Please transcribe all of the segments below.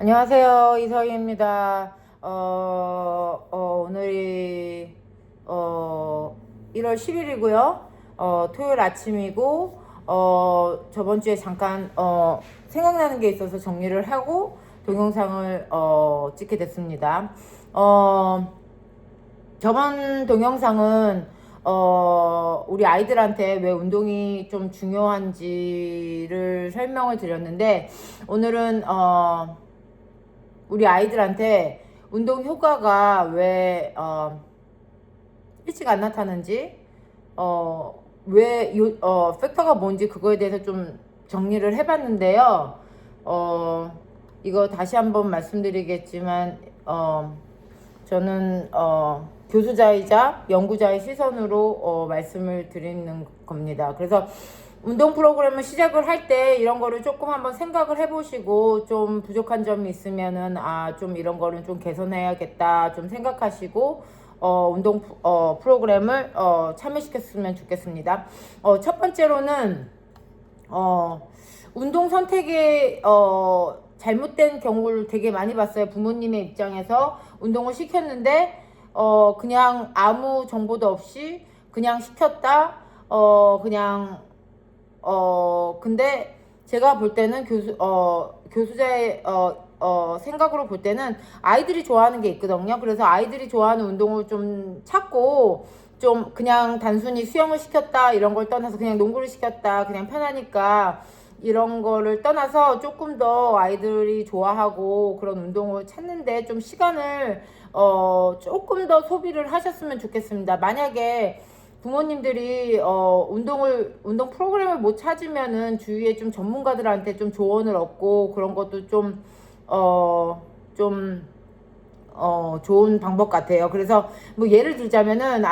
안녕하세요. 이서희입니다. 오늘이 1월 10일이고요. 토요일 아침이고 저번 주에 잠깐 생각나는 게 있어서 정리를 하고 동영상을 찍게 됐습니다. 저번 동영상은 우리 아이들한테 왜 운동이 좀 중요한지를 설명을 드렸는데, 오늘은 우리 아이들한테 운동 효과가 왜 일찍 안 나타나는지, 왜 팩터가 뭔지 그거에 대해서 좀 정리를 해봤는데요. 이거 다시 한번 말씀드리겠지만, 저는 교수자이자 연구자의 시선으로 말씀을 드리는 겁니다. 그래서 운동 프로그램을 시작을 할 때 이런 거를 조금 한번 생각을 해보시고, 좀 부족한 점이 있으면은 좀 이런 거는 좀 개선해야겠다 좀 생각하시고 운동 프로그램을 참여시켰으면 좋겠습니다. 첫 번째로는 운동 선택에 잘못된 경우를 되게 많이 봤어요. 부모님의 입장에서 운동을 시켰는데 그냥 아무 정보도 없이 그냥 시켰다. 근데 제가 볼 때는 교수자의 생각으로 볼 때는 아이들이 좋아하는 게 있거든요. 그래서 아이들이 좋아하는 운동을 좀 찾고, 좀 그냥 단순히 수영을 시켰다 이런 걸 떠나서 그냥 농구를 시켰다 그냥 편하니까 이런 거를 떠나서 조금 더 아이들이 좋아하고 그런 운동을 찾는데 좀 시간을 조금 더 소비를 하셨으면 좋겠습니다. 만약에 부모님들이 운동 프로그램을 못 찾으면은 주위에 좀 전문가들한테 좀 조언을 얻고 그런 것도 좀 좋은 방법 같아요. 그래서 뭐 예를 들자면은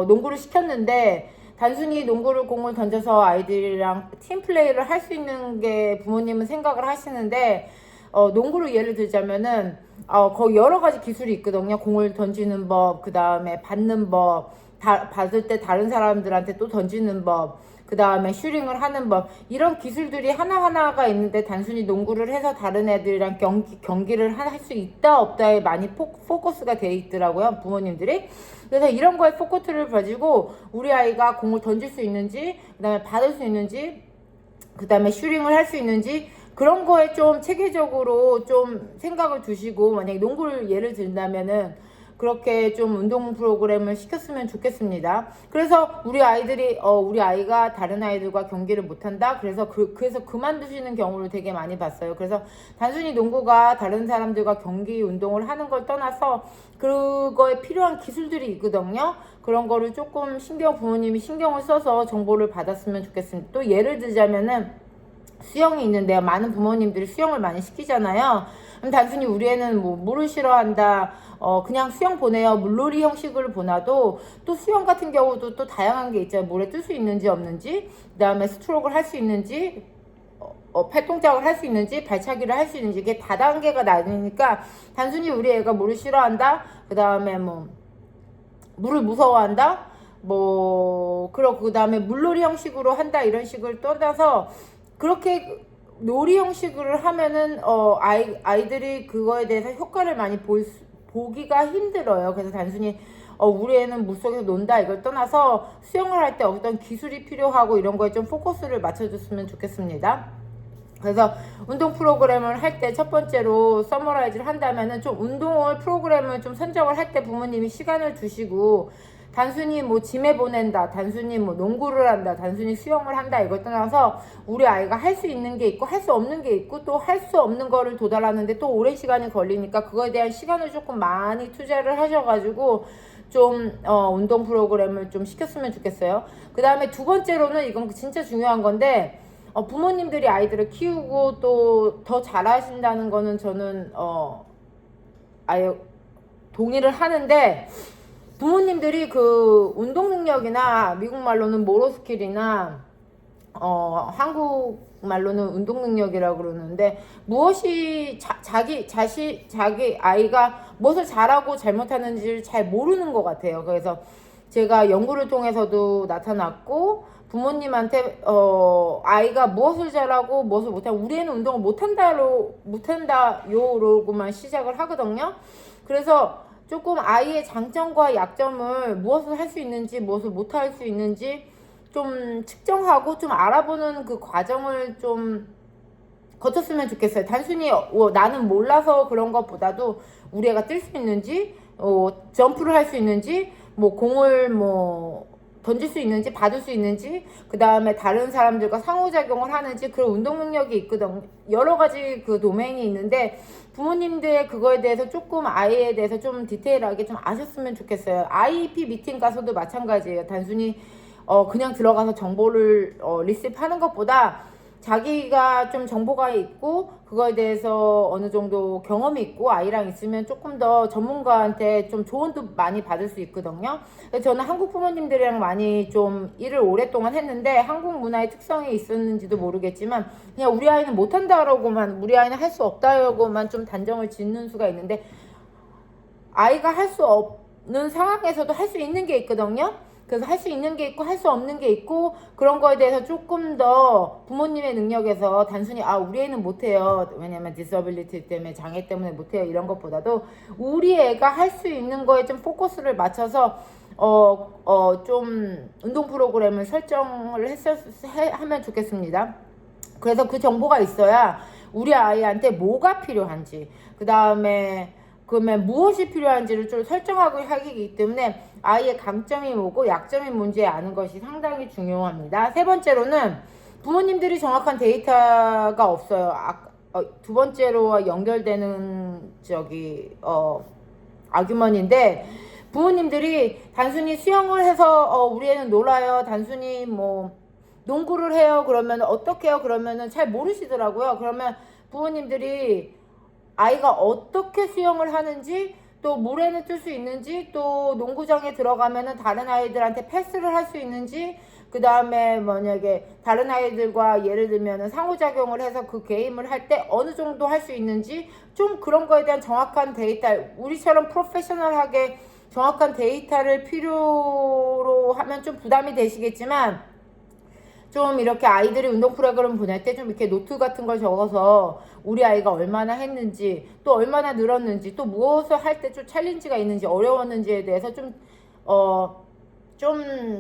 농구를 시켰는데 단순히 공을 던져서 아이들이랑 팀 플레이를 할 수 있는 게 부모님은 생각을 하시는데, 농구를 예를 들자면은 거기 여러 가지 기술이 있거든요. 공을 던지는 법, 그 다음에 받는 법, 받을 때 다른 사람들한테 또 던지는 법, 그 다음에 슈링을 하는 법, 이런 기술들이 하나하나가 있는데 단순히 농구를 해서 다른 애들이랑 경기를 할 수 있다 없다에 많이 포커스가 돼 있더라고요, 부모님들이. 그래서 이런 거에 포커스를 가지고 우리 아이가 공을 던질 수 있는지, 그 다음에 받을 수 있는지, 그 다음에 슈링을 할 수 있는지, 그런 거에 좀 체계적으로 좀 생각을 두시고, 만약에 농구를 예를 든다면은 그렇게 좀 운동 프로그램을 시켰으면 좋겠습니다. 그래서 우리 아이가 다른 아이들과 경기를 못한다. 그래서 그만두시는 경우를 되게 많이 봤어요. 그래서 단순히 농구가 다른 사람들과 경기 운동을 하는 걸 떠나서 그거에 필요한 기술들이 있거든요. 그런 거를 조금 부모님이 신경을 써서 정보를 받았으면 좋겠습니다. 또 예를 들자면은 수영이 있는데요. 많은 부모님들이 수영을 많이 시키잖아요. 그럼 단순히 우리 애는 뭐 물을 싫어한다, 그냥 수영 보내요, 물놀이 형식을 보나도, 또 수영 같은 경우도 또 다양한 게 있잖아요. 물에 뜰 수 있는지 없는지, 그 다음에 스트로크를 할 수 있는지, 팔동작을 할 수 있는지, 발차기를 할 수 있는지, 이게 다단계가 나뉘니까 단순히 우리 애가 물을 싫어한다, 그 다음에 뭐 물을 무서워한다, 그 다음에 물놀이 형식으로 한다, 이런 식을 떠나서 그렇게 놀이 형식으로 하면은 아이들이 그거에 대해서 효과를 많이 보기가 힘들어요. 그래서 단순히 우리 애는 물속에서 논다 이걸 떠나서 수영을 할 때 어떤 기술이 필요하고 이런 거에 좀 포커스를 맞춰줬으면 좋겠습니다. 그래서 운동 프로그램을 할 때 첫 번째로 서머라이즈를 한다면은 좀 프로그램을 좀 선정을 할 때 부모님이 시간을 두시고, 단순히 뭐 짐에 보낸다, 단순히 뭐 농구를 한다, 단순히 수영을 한다 이걸 떠나서 우리 아이가 할 수 있는 게 있고 할 수 없는 게 있고, 또 할 수 없는 거를 도달하는데 또 오랜 시간이 걸리니까 그거에 대한 시간을 조금 많이 투자를 하셔가지고 좀 운동 프로그램을 좀 시켰으면 좋겠어요. 그 다음에 두 번째로는 이건 진짜 중요한 건데, 부모님들이 아이들을 키우고 또 더 잘하신다는 거는 저는 아예 동의를 하는데, 부모님들이 그 운동 능력이나 미국 말로는 모로 스킬이나 한국 말로는 운동 능력이라고 그러는데, 무엇이 자기 아이가 무엇을 잘하고 잘못하는지를 잘 모르는 것 같아요. 그래서 제가 연구를 통해서도 나타났고 부모님한테 아이가 무엇을 잘하고 무엇을 못하고 우리 애는 운동을 못한다요로고만 시작을 하거든요. 그래서 조금 아이의 장점과 약점을 무엇을 할 수 있는지 무엇을 못할 수 있는지 좀 측정하고 좀 알아보는 그 과정을 좀 거쳤으면 좋겠어요. 단순히 나는 몰라서 그런 것보다도 우리 애가 뛸 수 있는지 점프를 할 수 있는지 뭐 공을 뭐 던질 수 있는지 받을 수 있는지 그 다음에 다른 사람들과 상호작용을 하는지 그런 운동 능력이 있거든. 여러 가지 그 도메인이 있는데 부모님들 그거에 대해서 조금 아이에 대해서 좀 디테일하게 좀 아셨으면 좋겠어요. IEP 미팅 가서도 마찬가지예요. 단순히 그냥 들어가서 정보를 리시프하는 것보다 자기가 좀 정보가 있고 그거에 대해서 어느 정도 경험이 있고 아이랑 있으면 조금 더 전문가한테 좀 조언도 많이 받을 수 있거든요. 그래서 저는 한국 부모님들이랑 많이 좀 일을 오랫동안 했는데 한국 문화의 특성이 있었는지도 모르겠지만 그냥 우리 아이는 못한다라고만 우리 아이는 할 수 없다라고만 좀 단정을 짓는 수가 있는데 아이가 할 수 없는 상황에서도 할 수 있는 게 있거든요. 그래서 할 수 있는 게 있고 할 수 없는 게 있고 그런 거에 대해서 조금 더 부모님의 능력에서 단순히 우리 애는 못해요. 왜냐면 디서빌리티 때문에 장애 때문에 못해요. 이런 것보다도 우리 애가 할 수 있는 거에 좀 포커스를 맞춰서 좀 운동 프로그램을 설정을 하면 좋겠습니다. 그래서 그 정보가 있어야 우리 아이한테 뭐가 필요한지 그 다음에 그러면 무엇이 필요한지를 좀 설정하고 하기 때문에 아이의 강점이 뭐고 약점이 뭔지 아는 것이 상당히 중요합니다. 세 번째로는 부모님들이 정확한 데이터가 없어요. 두 번째로 연결되는 아규먼인데 부모님들이 단순히 수영을 해서 우리 애는 놀아요. 단순히 뭐 농구를 해요. 그러면 어떻게 해요? 그러면은 잘 모르시더라고요. 그러면 부모님들이 아이가 어떻게 수영을 하는지 또 물에는 뜰 수 있는지 또 농구장에 들어가면은 다른 아이들한테 패스를 할 수 있는지 그 다음에 만약에 다른 아이들과 예를 들면은 상호작용을 해서 그 게임을 할 때 어느 정도 할 수 있는지 좀 그런 거에 대한 정확한 데이터 우리처럼 프로페셔널하게 정확한 데이터를 필요로 하면 좀 부담이 되시겠지만 좀 이렇게 아이들이 운동 프로그램 보낼 때 좀 이렇게 노트 같은 걸 적어서 우리 아이가 얼마나 했는지 또 얼마나 늘었는지 또 무엇을 할 때 좀 챌린지가 있는지 어려웠는지에 대해서 좀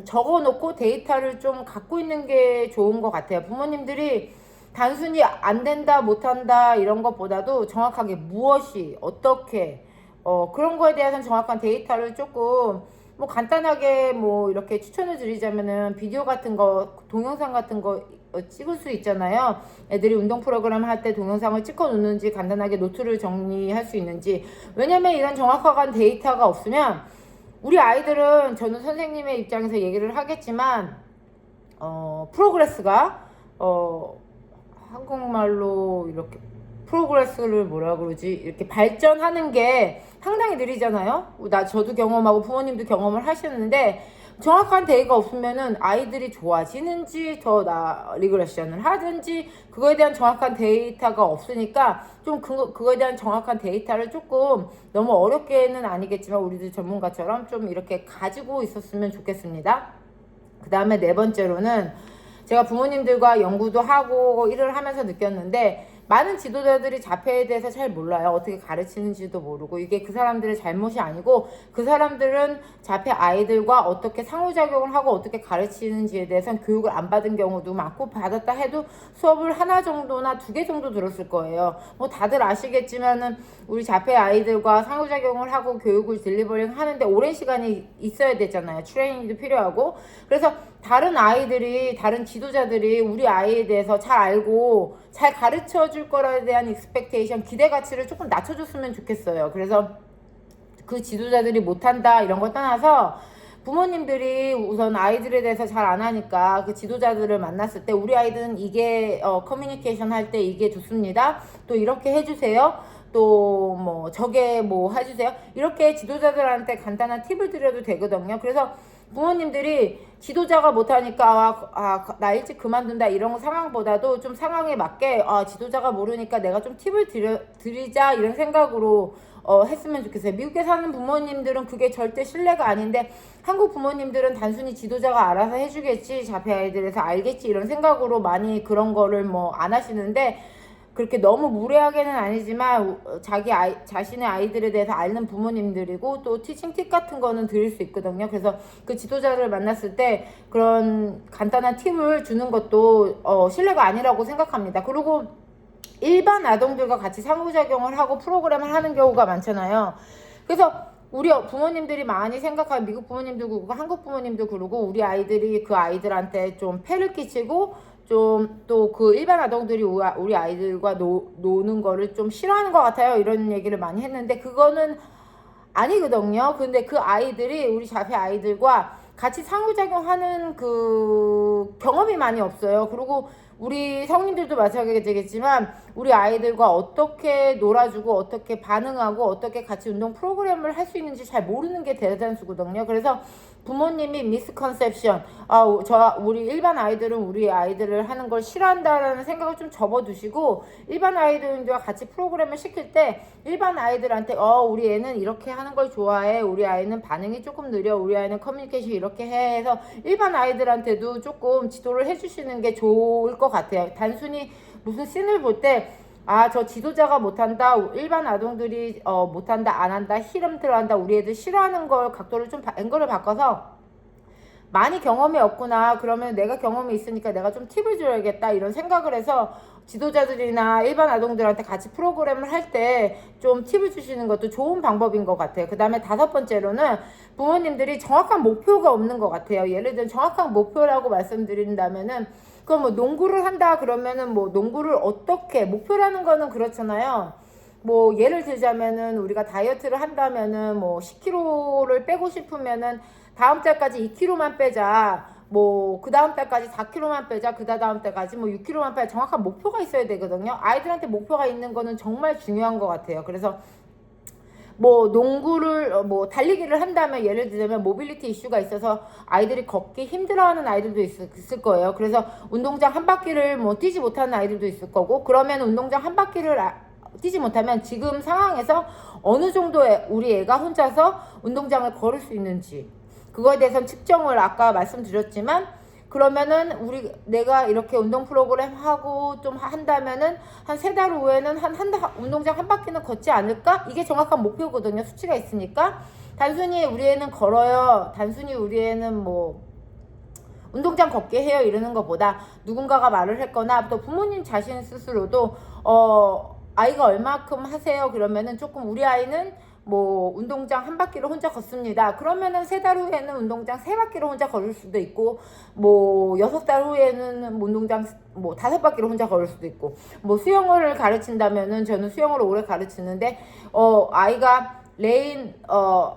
적어놓고 데이터를 좀 갖고 있는 게 좋은 것 같아요. 부모님들이 단순히 안 된다 못한다 이런 것보다도 정확하게 무엇이 어떻게 그런 거에 대해서는 정확한 데이터를 조금 뭐 간단하게 뭐 이렇게 추천을 드리자면은 비디오 같은 거 동영상 같은 거 찍을 수 있잖아요. 애들이 운동 프로그램 할 때 동영상을 찍어 놓는지 간단하게 노트를 정리할 수 있는지. 왜냐면 이런 정확한 데이터가 없으면 우리 아이들은 저는 선생님의 입장에서 얘기를 하겠지만 프로그레스가 한국말로 이렇게 프로그레스를 뭐라 그러지 이렇게 발전하는 게 상당히 느리잖아요. 저도 경험하고 부모님도 경험을 하시는데 정확한 데이터가 없으면은 아이들이 좋아지는지 리그레션을 하든지 그거에 대한 정확한 데이터가 없으니까 좀 그거에 대한 정확한 데이터를 조금 너무 어렵게는 아니겠지만 우리들 전문가처럼 좀 이렇게 가지고 있었으면 좋겠습니다. 그 다음에 네 번째로는 제가 부모님들과 연구도 하고 일을 하면서 느꼈는데 많은 지도자들이 자폐에 대해서 잘 몰라요. 어떻게 가르치는지도 모르고 이게 그 사람들의 잘못이 아니고 그 사람들은 자폐 아이들과 어떻게 상호작용을 하고 어떻게 가르치는지에 대해서는 교육을 안 받은 경우도 많고 받았다 해도 수업을 하나 정도나 2개 정도 들었을 거예요. 뭐 다들 아시겠지만은 우리 자폐 아이들과 상호작용을 하고 교육을 딜리버링 하는데 오랜 시간이 있어야 되잖아요. 트레이닝도 필요하고. 그래서 다른 지도자들이 우리 아이에 대해서 잘 알고 잘 가르쳐 줄 거라에 대한 익스펙테이션, 기대 가치를 조금 낮춰줬으면 좋겠어요. 그래서 그 지도자들이 못한다 이런 거 떠나서 부모님들이 우선 아이들에 대해서 잘 안 하니까 그 지도자들을 만났을 때 우리 아이들은 이게 커뮤니케이션 할 때 이게 좋습니다. 또 이렇게 해주세요. 또 뭐 저게 뭐 해주세요. 이렇게 지도자들한테 간단한 팁을 드려도 되거든요. 그래서 부모님들이 지도자가 못하니까 나 일찍 그만둔다 이런 상황보다도 좀 상황에 맞게 지도자가 모르니까 내가 좀 팁을 드리자 이런 생각으로 했으면 좋겠어요. 미국에 사는 부모님들은 그게 절대 신뢰가 아닌데, 한국 부모님들은 단순히 지도자가 알아서 해주겠지, 자폐 아이들에서 알겠지, 이런 생각으로 많이 그런 거를 뭐 안 하시는데, 그렇게 너무 무례하게는 아니지만 자신의 아이들에 대해서 아는 부모님들이고, 또 티칭 팁 같은 거는 드릴 수 있거든요. 그래서 그 지도자를 만났을 때 그런 간단한 팁을 주는 것도 신뢰가 아니라고 생각합니다. 그리고 일반 아동들과 같이 상호작용을 하고 프로그램을 하는 경우가 많잖아요. 그래서 우리 부모님들이 많이 생각하는, 미국 부모님도 그러고 한국 부모님도 그러고, 우리 아이들이 그 아이들한테 좀 폐를 끼치고 좀 또 그 일반 아동들이 우리 아이들과 노는 거를 좀 싫어하는 것 같아요, 이런 얘기를 많이 했는데, 그거는 아니거든요. 근데 그 아이들이 우리 자폐 아이들과 같이 상호작용하는 그 경험이 많이 없어요. 그리고 우리 성인들도 마찬가지겠지만 우리 아이들과 어떻게 놀아주고 어떻게 반응하고 어떻게 같이 운동 프로그램을 할 수 있는지 잘 모르는 게 대단수거든요. 그래서 부모님이 미스컨셉션, 우리 일반 아이들은 우리 아이들을 하는 걸 싫어한다라는 생각을 좀 접어두시고, 일반 아이들과 같이 프로그램을 시킬 때 일반 아이들한테 우리 애는 이렇게 하는 걸 좋아해, 우리 아이는 반응이 조금 느려, 우리 아이는 커뮤니케이션 이렇게 해 해서 일반 아이들한테도 조금 지도를 해주시는 게 좋을 것 같아요. 단순히 무슨 씬을 볼 때 저 지도자가 못한다, 일반 아동들이 못한다, 안한다, 히름틀한다, 우리 애들 싫어하는 걸 각도를 좀 앵글을 바꿔서 많이 경험이 없구나, 그러면 내가 경험이 있으니까 내가 좀 팁을 줘야겠다, 이런 생각을 해서 지도자들이나 일반 아동들한테 같이 프로그램을 할 때 좀 팁을 주시는 것도 좋은 방법인 것 같아요. 그 다음에 5번째로는 부모님들이 정확한 목표가 없는 것 같아요. 예를 들면 정확한 목표라고 말씀드린다면은, 그럼 뭐 농구를 한다 그러면은 뭐 농구를 어떻게, 목표라는 거는 그렇잖아요. 뭐 예를 들자면은 우리가 다이어트를 한다면은 뭐 10kg를 빼고 싶으면은 다음 달까지 2kg만 빼자, 뭐 그 다음 달까지 4kg만 빼자, 그 다음 달까지 뭐 6kg만 빼자, 정확한 목표가 있어야 되거든요. 아이들한테 목표가 있는 거는 정말 중요한 것 같아요. 그래서 뭐 농구를 뭐 달리기를 한다면, 예를 들자면 모빌리티 이슈가 있어서 아이들이 걷기 힘들어하는 아이들도 있을 거예요. 그래서 운동장 한 바퀴를 뭐 뛰지 못하는 아이들도 있을 거고, 그러면 운동장 한 바퀴를 뛰지 못하면 지금 상황에서 어느 정도의 우리 애가 혼자서 운동장을 걸을 수 있는지, 그거에 대해서는 측정을 아까 말씀드렸지만, 그러면은 내가 이렇게 운동 프로그램 하고 좀 한다면은 한 3달 후에는 운동장 한 바퀴는 걷지 않을까? 이게 정확한 목표거든요. 수치가 있으니까. 단순히 우리 애는 걸어요, 단순히 우리 애는 뭐 운동장 걷게 해요, 이러는 것보다 누군가가 말을 했거나 또 부모님 자신 스스로도 아이가 얼마큼 하세요, 그러면은 조금 우리 아이는 뭐 운동장 한 바퀴를 혼자 걷습니다. 그러면은 3달 후에는 운동장 3바퀴를 혼자 걸을 수도 있고, 뭐 6달 후에는 운동장 뭐 5바퀴를 혼자 걸을 수도 있고, 뭐 수영을 가르친다면은, 저는 수영을 오래 가르치는데 아이가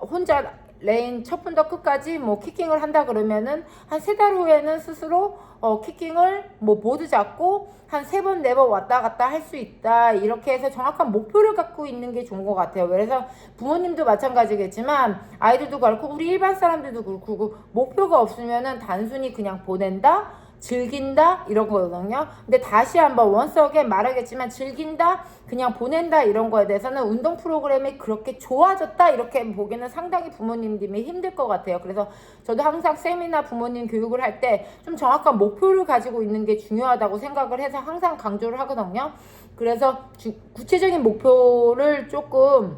혼자 레인 첫 분더 끝까지 뭐 키킹을 한다 그러면은 한 3달 후에는 스스로 키킹을 뭐 보드 잡고 한 3번 4번 왔다 갔다 할 수 있다, 이렇게 해서 정확한 목표를 갖고 있는 게 좋은 것 같아요. 그래서 부모님도 마찬가지겠지만 아이들도 그렇고 우리 일반 사람들도 그렇고, 목표가 없으면은 단순히 그냥 보낸다, 즐긴다, 이런 거거든요. 근데 다시 한번 원석에 말하겠지만, 즐긴다, 그냥 보낸다, 이런 거에 대해서는 운동 프로그램이 그렇게 좋아졌다 이렇게 보기는 상당히 부모님들이 힘들 것 같아요. 그래서 저도 항상 세미나 부모님 교육을 할 때 좀 정확한 목표를 가지고 있는 게 중요하다고 생각을 해서 항상 강조를 하거든요. 그래서 구체적인 목표를 조금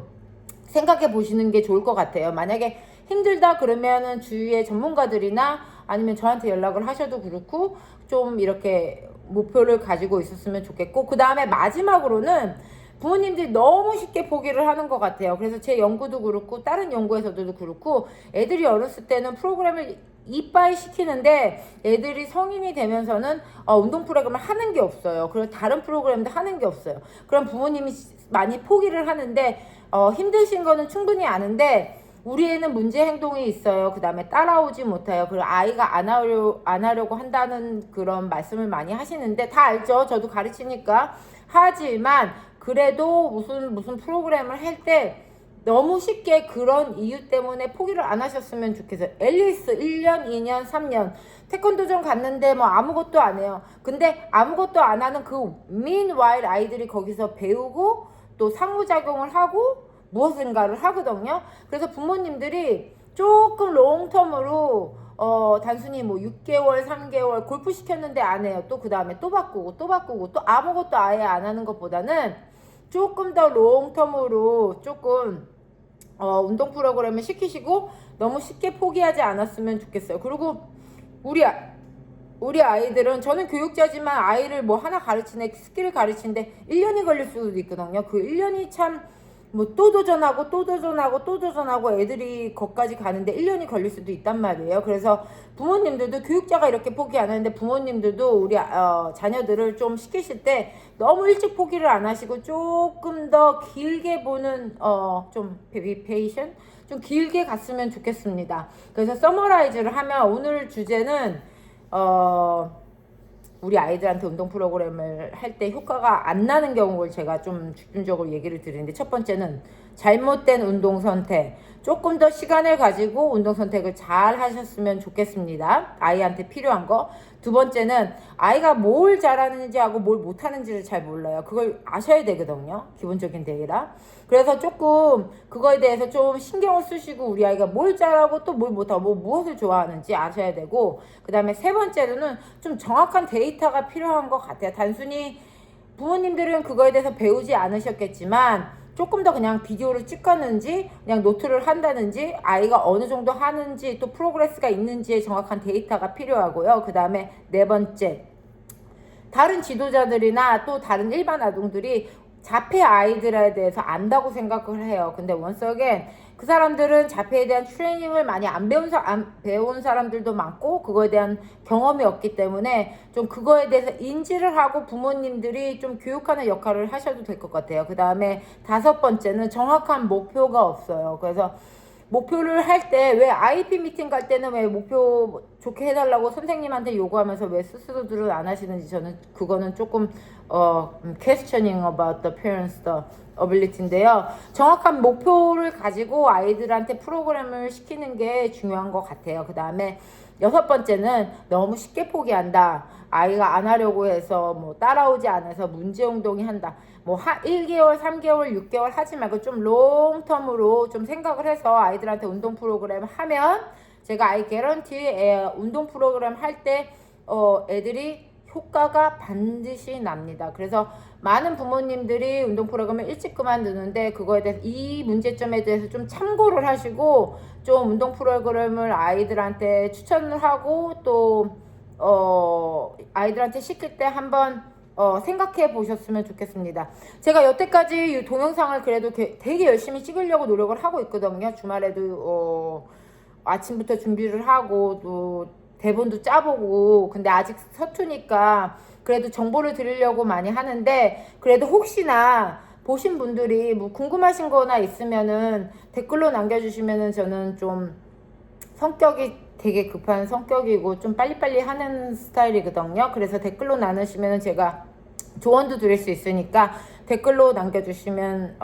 생각해 보시는 게 좋을 것 같아요. 만약에 힘들다 그러면은 주위의 전문가들이나 아니면 저한테 연락을 하셔도 그렇고, 좀 이렇게 목표를 가지고 있었으면 좋겠고, 그 다음에 마지막으로는 부모님들이 너무 쉽게 포기를 하는 것 같아요. 그래서 제 연구도 그렇고 다른 연구에서도 그렇고, 애들이 어렸을 때는 프로그램을 이빠이 시키는데 애들이 성인이 되면서는 운동 프로그램을 하는 게 없어요. 그리고 다른 프로그램도 하는 게 없어요. 그럼 부모님이 많이 포기를 하는데, 힘드신 거는 충분히 아는데 우리 애는 문제 행동이 있어요. 그 다음에 따라오지 못해요. 그리고 아이가 안 하려고 한다는 그런 말씀을 많이 하시는데, 다 알죠. 저도 가르치니까. 하지만 그래도 무슨 프로그램을 할 때 너무 쉽게 그런 이유 때문에 포기를 안 하셨으면 좋겠어요. 앨리스 1년, 2년, 3년 태권도전 갔는데 뭐 아무것도 안 해요. 근데 아무것도 안 하는 그 meanwhile 아이들이 거기서 배우고 또 상호작용을 하고 무엇인가를 하거든요. 그래서 부모님들이 조금 롱텀으로 단순히 뭐 6개월, 3개월 골프 시켰는데 안 해요. 또 그 다음에 또 바꾸고 또 바꾸고 또 아무것도 아예 안 하는 것보다는 조금 더 롱텀으로 조금 운동 프로그램을 시키시고 너무 쉽게 포기하지 않았으면 좋겠어요. 그리고 우리 아이들은, 저는 교육자지만 아이를 뭐 하나 가르치네, 스킬을 가르치는데 1년이 걸릴 수도 있거든요. 그 1년이 참, 뭐 또 도전하고 또 도전하고 또 도전하고 애들이 거기까지 가는데 1년이 걸릴 수도 있단 말이에요. 그래서 부모님들도, 교육자가 이렇게 포기 안 하는데 부모님들도 우리 자녀들을 좀 시키실 때 너무 일찍 포기를 안 하시고 조금 더 길게 보는 좀 페이션 좀 길게 갔으면 좋겠습니다. 그래서 서머라이즈를 하면 오늘 주제는 우리 아이들한테 운동 프로그램을 할 때 효과가 안 나는 경우를 제가 좀 집중적으로 얘기를 드리는데, 첫 번째는 잘못된 운동 선택. 조금 더 시간을 가지고 운동 선택을 잘 하셨으면 좋겠습니다. 아이한테 필요한 거. 두 번째는 아이가 뭘 잘하는지 하고 뭘 못하는지를 잘 몰라요. 그걸 아셔야 되거든요. 기본적인 대회라. 그래서 조금 그거에 대해서 좀 신경을 쓰시고 우리 아이가 뭘 잘하고 또 뭘 못하고 뭐 무엇을 좋아하는지 아셔야 되고, 그 다음에 세 번째로는 좀 정확한 데이터가 필요한 것 같아요. 단순히 부모님들은 그거에 대해서 배우지 않으셨겠지만 조금 더 그냥 비디오를 찍었는지 그냥 노트를 한다는지 아이가 어느 정도 하는지 또 프로그레스가 있는지의 정확한 데이터가 필요하고요. 그 다음에 네 번째, 다른 지도자들이나 또 다른 일반 아동들이 자폐 아이들에 대해서 안다고 생각을 해요. 근데 once again, 그 사람들은 자폐에 대한 트레이닝을 많이 안 배운 사람들도 많고 그거에 대한 경험이 없기 때문에 좀 그거에 대해서 인지를 하고 부모님들이 좀 교육하는 역할을 하셔도 될 것 같아요. 그 다음에 다섯 번째는 정확한 목표가 없어요. 그래서 목표를 할 때, 왜 IP 미팅 갈 때는 왜 목표 좋게 해달라고 선생님한테 요구하면서 왜 스스로들은 안 하시는지, 저는 그거는 조금 questioning about the parents' the ability인데요. 정확한 목표를 가지고 아이들한테 프로그램을 시키는 게 중요한 것 같아요. 그 다음에 여섯 번째는 너무 쉽게 포기한다. 아이가 안 하려고 해서 뭐 따라오지 않아서 문제 운동이 한다. 뭐 1개월, 3개월, 6개월 하지 말고 좀 롱텀으로 좀 생각을 해서 아이들한테 운동 프로그램 하면, 제가 아이 개런티 운동 프로그램 할 때 애들이 효과가 반드시 납니다. 그래서 많은 부모님들이 운동 프로그램을 일찍 그만두는데 그거에 대해서, 이 문제점에 대해서 좀 참고를 하시고 좀 운동 프로그램을 아이들한테 추천을 하고 또 아이들한테 시킬 때 한번 생각해 보셨으면 좋겠습니다. 제가 여태까지 이 동영상을 그래도 되게 열심히 찍으려고 노력을 하고 있거든요. 주말에도 아침부터 준비를 하고 또 대본도 짜보고, 근데 아직 서투니까 그래도 정보를 드리려고 많이 하는데, 그래도 혹시나 보신 분들이 뭐 궁금하신 거나 있으면은 댓글로 남겨주시면은, 저는 좀 성격이 되게 급한 성격이고 좀 빨리빨리 하는 스타일이거든요. 그래서 댓글로 나누시면은 제가 조언도 드릴 수 있으니까 댓글로 남겨주시면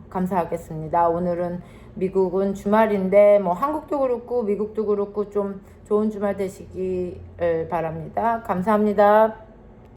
감사하겠습니다. 오늘은 미국은 주말인데 뭐 한국도 그렇고 미국도 그렇고 좀 좋은 주말 되시길 바랍니다. 감사합니다.